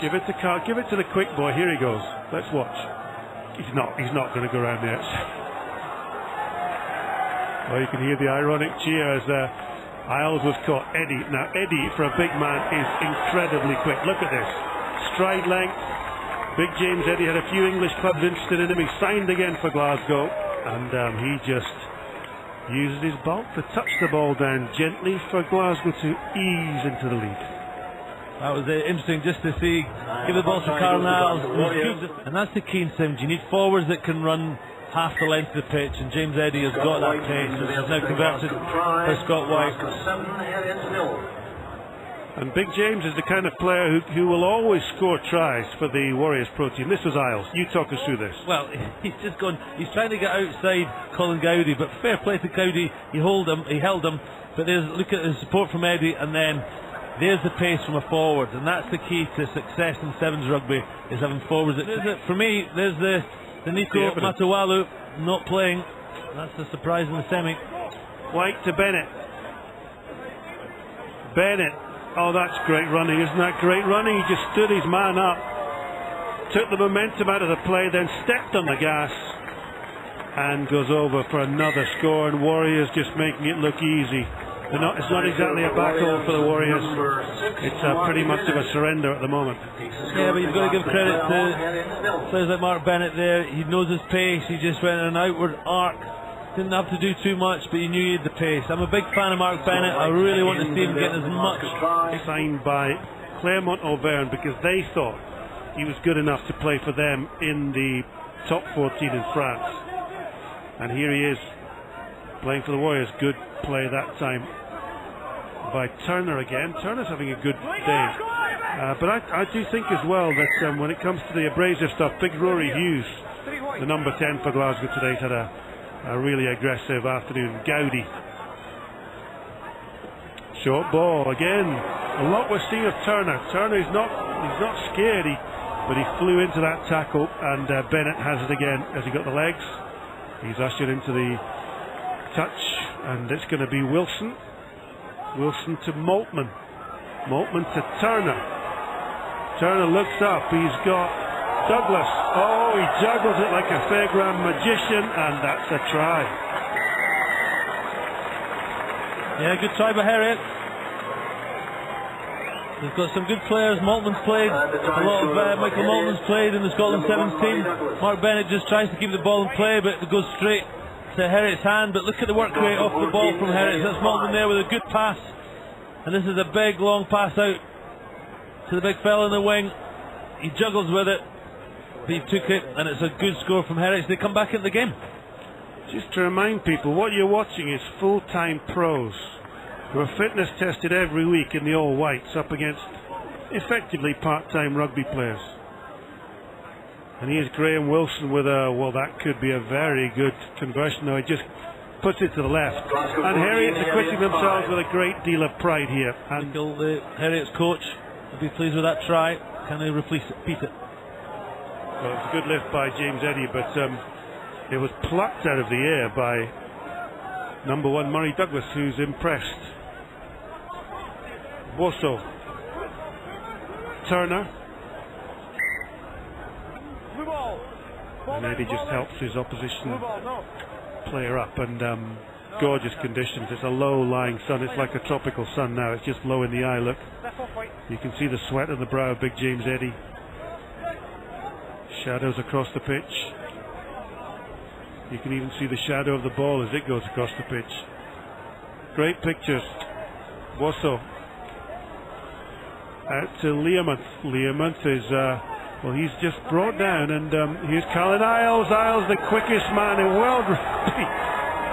Give it to the quick boy. Here he goes. Let's watch. He's not going to go around there. Well, you can hear the ironic cheer as Isles was caught. Eddie. Now Eddie, for a big man, is incredibly quick. Look at this. Stride length. Big James Eddie had a few English clubs interested in him. He signed again for Glasgow, and he just uses his bulk to touch the ball down gently for Glasgow to ease into the lead. That was interesting just to see. Give the ball to Carl Niles, and that's the key in Sims. You need forwards that can run half the length of the pitch, and James Eddie has got that pace. He's now converted for Scott White. And Big James is the kind of player who will always score tries for the Warriors pro team. This was Isles. You talk us through this. Well, he's just gone. He's trying to get outside Colin Gowdy, but fair play to Gowdy. He held him. But look at the support from Eddie, and then there's the pace from a forward, and that's the key to success in sevens rugby, is having forwards. For me, there's the Nico Matawalu not playing. That's the surprise in the semi. White to Bennett. Bennett. Oh, that's great running. Isn't that great running? He just stood his man up, took the momentum out of the play, then stepped on the gas and goes over for another score, and Warriors just making it look easy. It's not exactly a battle for the Warriors. It's pretty much of a surrender at the moment. Yeah, but you've got to give credit to players like Mark Bennett there. He knows his pace. He just went in an outward arc. Didn't have to do too much, but you knew he had the pace. I'm a big fan of Mark Bennett. I really want to see him get as much. Signed by Clermont Auvergne because they thought he was good enough to play for them in the top 14 in France. And here he is, playing for the Warriors. Good play that time by Turner again. Turner's having a good day. But I do think as well that when it comes to the abrasive stuff, big Rory Hughes, the number 10 for Glasgow today, had a really aggressive afternoon. Gowdy. Short ball again. A lot we're seeing of Turner. Turner he's not scared, but he flew into that tackle, and Bennett has it again as he got the legs. He's ushered into the touch, and it's going to be Wilson. Wilson to Maltman. Maltman to Turner. Turner looks up. He's got Douglas. Oh, he juggles it like a fairground magician, and that's a try. Yeah, good try by Heriot. They've got some good players. Maltman's played. A lot of Michael Maltman's played in the Scotland Sevens team. Mark Bennett just tries to keep the ball in play, but it goes straight to Heriot's hand. But look at the work rate off the ball from Heriot. That's Maltman there with a good pass. And this is a big long pass out to the big fella in the wing. He juggles with it. He took it, and it's a good score from Heriot. They come back into the game. Just to remind people, what you're watching is full-time pros who are fitness tested every week in the all whites up against effectively part-time rugby players. And here's Graham Wilson with well, that could be a very good conversion. No, he just puts it to the left. And Heriot's acquitting themselves with a great deal of pride here. And Heriot's coach will be pleased with that try. Can they repeat it? Well, it's a good lift by James Eddie, but it was plucked out of the air by number 1 Murray Douglas, who's impressed. Bosso. Turner. And Eddie just helps his opposition player up, and gorgeous conditions. It's a low-lying sun. It's like a tropical sun now. It's just low in the eye, look. You can see the sweat on the brow of big James Eddie. Shadows across the pitch. You can even see the shadow of the ball as it goes across the pitch. Great pictures. Bosso. Out to Learmonth. Learmonth is, well, he's just brought down, and here's Colin Isles. Isles, the quickest man in world rugby,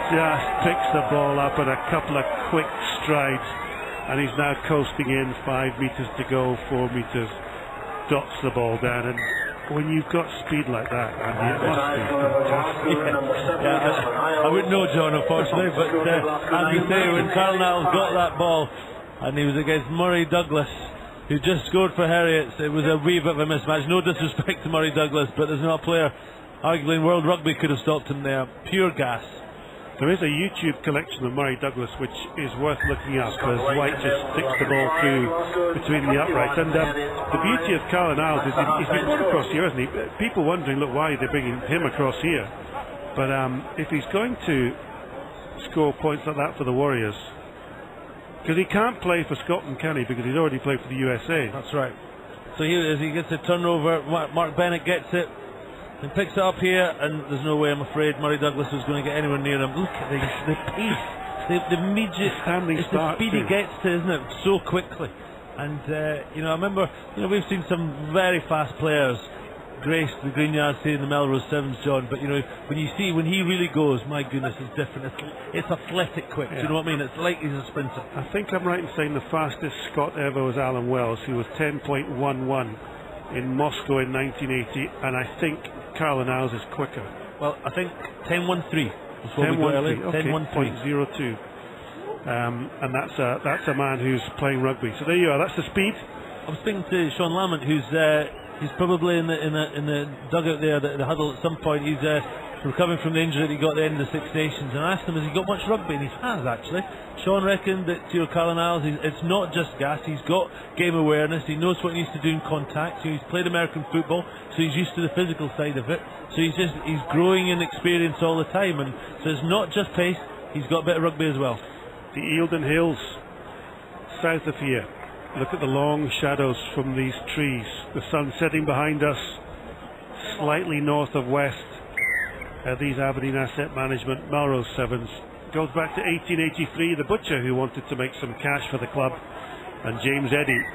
just picks the ball up in a couple of quick strides, and he's now coasting in. 5 meters to go, 4 meters. Dots the ball down, and when you've got speed like that, Andy, it must be fantastic. I wouldn't know, John, unfortunately, but as you say, when Carl Niles got that ball and he was against Murray Douglas, who just scored for Heriot, it was a wee bit of a mismatch. No disrespect to Murray Douglas, but there's not a player arguably in world rugby could have stopped him there. Pure gas. There is a YouTube collection of Murray Douglas which is worth looking up, as White just sticks the ball through between the uprights. And the beauty of Carlin Isles is he's been brought across here, hasn't he? People wondering, look, why are they bringing him across here? But if he's going to score points like that for the Warriors, because he can't play for Scotland, can he? Because he's already played for the USA. That's right. So here it is, he gets a turnover, Mark Bennett gets it, and picks it up here, and there's no way, I'm afraid, Murray Douglas was going to get anywhere near him. Look at the pace, the immediate standing start, the speed he gets to, isn't it, so quickly. And, you know, I remember, you know, we've seen some very fast players grace the green yards here in the Melrose Sevens, John, but, you know, when he really goes, my goodness, it's different. It's athletic quick, do you know what I mean? It's like he's a sprinter. I think I'm right in saying the fastest Scot ever was Alan Wells, who was 10.11 in Moscow in 1980, and I think Carlin Isles is quicker. Well, I think 10.13 was what we got earlier. 10.13. 0.02. And that's a man who's playing rugby. So there you are. That's the speed. I was speaking to Sean Lamont, he's probably in the dugout there, the huddle at some point. He's recovering from the injury that he got at the end of the Six Nations, and I asked him, has he got much rugby? And he has, actually. Sean reckoned that Carlin Isles, it's not just gas, he's got game awareness, he knows what he needs to do in contact, so he's played American football, so he's used to the physical side of it, so he's growing in experience all the time, and so it's not just pace, he's got a bit of rugby as well. The Eildon Hills, south of here. Look at the long shadows from these trees. The sun setting behind us, slightly north of west. These Aberdeen Asset Management Melrose Sevens. Goes back to 1883, the butcher who wanted to make some cash for the club. And James Eddy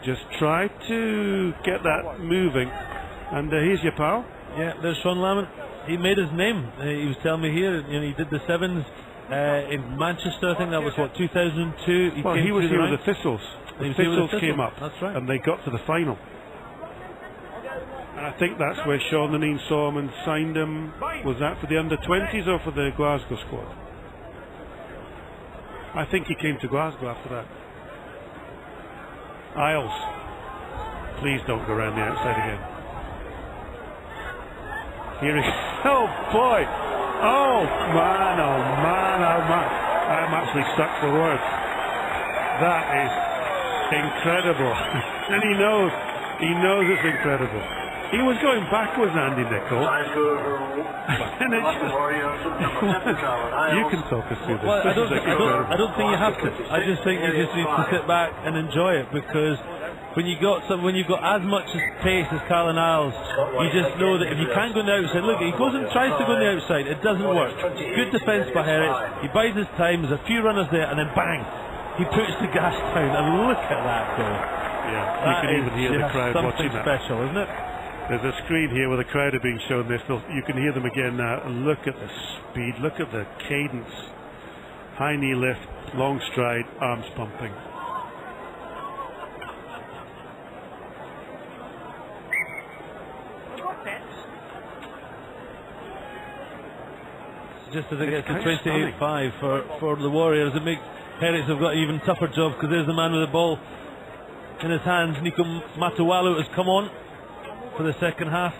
just tried to get that moving. And here's your pal. Yeah, there's Sean Lamont. He made his name. He was telling me here, you know, he did the Sevens in Manchester. I think that was, what, 2002? He was here with the Thistles. The Thistles came up, that's right, and they got to the final. And I think that's where Sean Leneen saw him and signed him. Was that for the under-20s or for the Glasgow squad? I think he came to Glasgow after that. Isles, please don't go around the outside again. Here he goes. Oh boy! Oh man! Oh man! Oh man! I'm actually stuck for words. That is incredible. And he knows it's incredible. He was going backwards, Andy Nicol. And it's just, you can talk us through this. Well, I don't think you have to. I just think you just need to sit back and enjoy it, because when you've got as much pace as Carlin Isles, you just know that if you can't go on the outside, look, he goes and tries to go on the outside, it doesn't work. Good defence by Heriot. He buys his time, there's a few runners there, and then bang, he puts the gas down, and look at that goal. Yeah, you can even hear the crowd watching that. Something special, isn't it? There's a screen here where the crowd are being shown this. You can hear them again now. Look at the speed, look at the cadence. High knee lift, long stride, arms pumping. Just as it gets to 28-5 for the Warriors, it makes Heriot have got an even tougher job, because there's the man with the ball in his hands. Nico Matawalu has come on for the second half.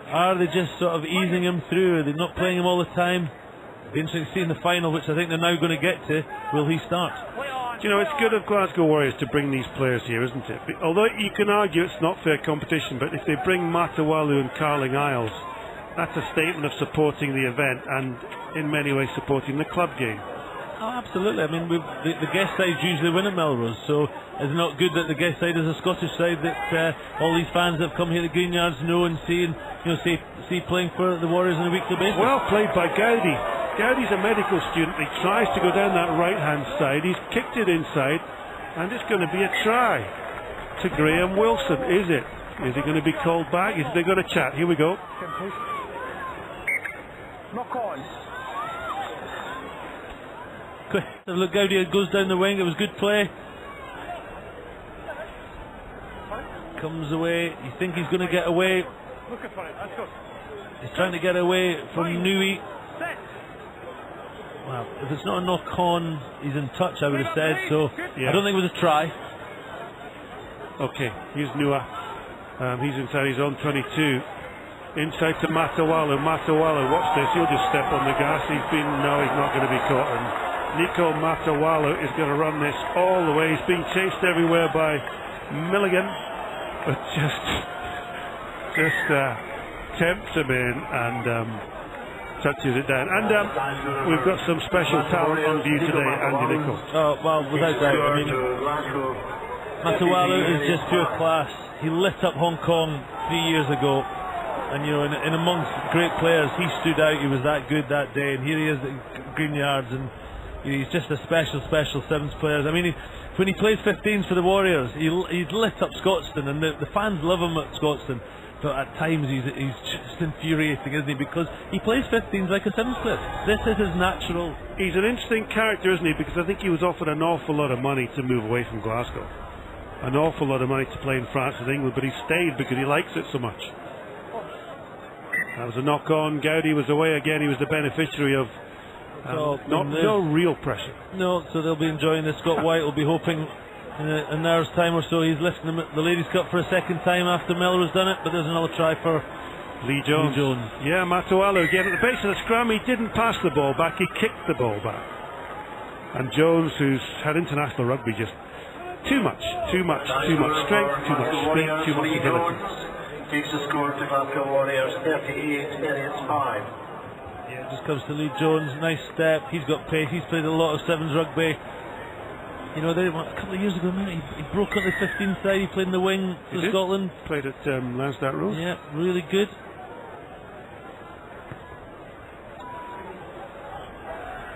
Are they just sort of easing him through? Are they not playing him all the time? It'll be interesting to see in the final, which I think they're now going to get to. Will he start? Do you know, it's good of Glasgow Warriors to bring these players here, isn't it? Although you can argue it's not fair competition, but if they bring Matawalu and Carling Isles, that's a statement of supporting the event and in many ways supporting the club game. Oh, absolutely. I mean, the guest sides usually win at Melrose, so it's not good that the guest side is a Scottish side that all these fans that have come here to Green Yards know and see, and see playing for the Warriors on a weekly basis. Well played by Gowdy. Gowdy's a medical student. He tries to go down that right-hand side. He's kicked it inside, and it's going to be a try to Graham Wilson. Is it? Is he going to be called back? Is they going to chat? Here we go. Knock on. Look, Gowdy goes down the wing. It was good play. Comes away. You think he's going to get away. He's trying to get away from Nui. Well, if it's not a knock on, he's in touch, I would have said. So yeah. I don't think it was a try. Okay, here's Nua. He's inside his own 22. inside to Matawalu. Matawalu, watch this, he'll just step on the gas. He's not going to be caught. And Nico Matawalu is going to run this all the way. He's being chased everywhere by Milligan, but just tempts him in and touches it down. And we've got some special talent on view today, Andy Nichols. Oh, well, without doubt. I mean, Matawalu is just pure class. He lit up Hong Kong 3 years ago, and you know, in amongst great players, he stood out. He was that good that day, and here he is at Green Yards, and you know, he's just a special sevens player. I mean, when he plays 15s for the Warriors, he's lit up Scotstoun, and the fans love him at Scotstoun. But at times he's just infuriating, isn't he? Because he plays 15s like a sevens player. This is his natural. He's an interesting character, isn't he? Because I think he was offered an awful lot of money to move away from Glasgow. An awful lot of money to play in France and England, but he stayed because he likes it so much. That was a knock-on. Gowdy was away again. He was the beneficiary of no real pressure. No, so they'll be enjoying this. Scott White will be hoping in an hour's time or so he's lifting them at the Ladies' Cup for a second time after Melrose done it, but there's another try for Lee Jones. Yeah, Matawalu again at the base of the scrum. He didn't pass the ball back, he kicked the ball back. And Jones, who's had international rugby, just too much strength, too much speed, too much ability. Takes the score to Glasgow Warriors 38, Heriot 5. Yeah, it just comes to Lee Jones, nice step, he's got pace, he's played a lot of sevens rugby. You know, a couple of years ago, man, he broke up the 15 side, he played in the wing for Scotland. Played at Lansdowne Road. Yeah, really good.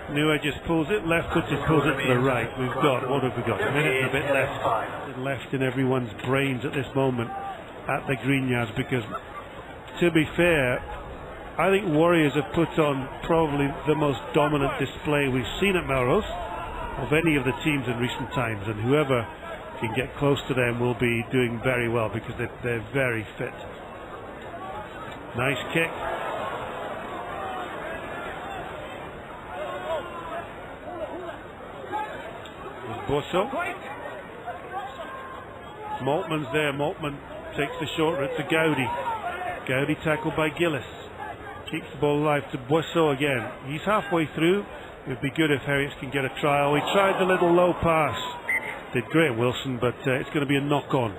Nua just pulls it, left-footed pulls it to the right. What have we got? A minute and a bit left in everyone's brains at this moment at the Green Yards, because, to be fair, I think Warriors have put on probably the most dominant display we've seen at Melrose of any of the teams in recent times, and whoever can get close to them will be doing very well because they're very fit. Nice kick. Bosso. Maltman's there. Maltman takes the short route to Gowdy. Gowdy tackled by Gillis. Keeps the ball alive to Boisseau again. He's halfway through. It would be good if Heriot can get a trial. He tried the little low pass. Did great, Wilson, but it's going to be a knock-on.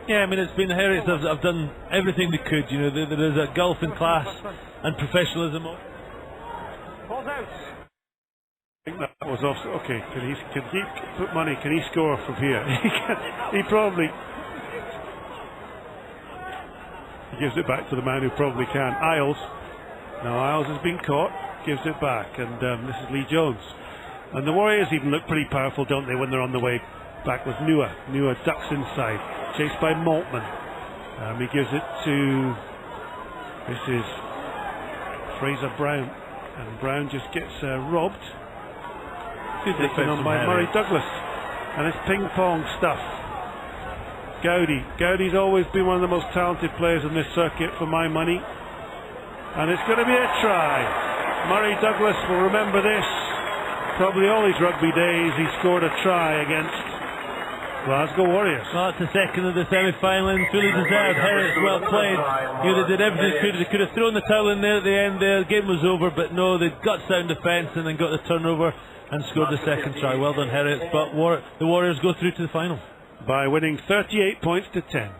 Yeah, I mean, it's been the Heriots have done everything they could. You know, there is a gulf in class and professionalism. Balls out. I think that was off. Okay, can he put money? Can he score from here? He probably. He gives it back to the man who probably can. Isles. Now Isles has been caught. Gives it back, and this is Lee Jones. And the Warriors even look pretty powerful, don't they, when they're on the way back with Nua. Nua ducks inside, chased by Maltman. He gives it to. This is Fraser Brown, and Brown just gets robbed. Good defense on by Murray Douglas, and it's ping pong stuff. Gowdy's always been one of the most talented players in this circuit for my money, and it's going to be a try. Murray Douglas will remember this probably all his rugby days. He scored a try against Glasgow Warriors. Well, it's the second of the semi-final and fully deserved. Heriot's well played. You know, they did everything they could. They could have thrown the towel in there at the end there. The game was over, but no, they got sound defence and then got the turnover and scored the second try. Well done, Heriot. But the Warriors go through to the final by winning 38 points to 10.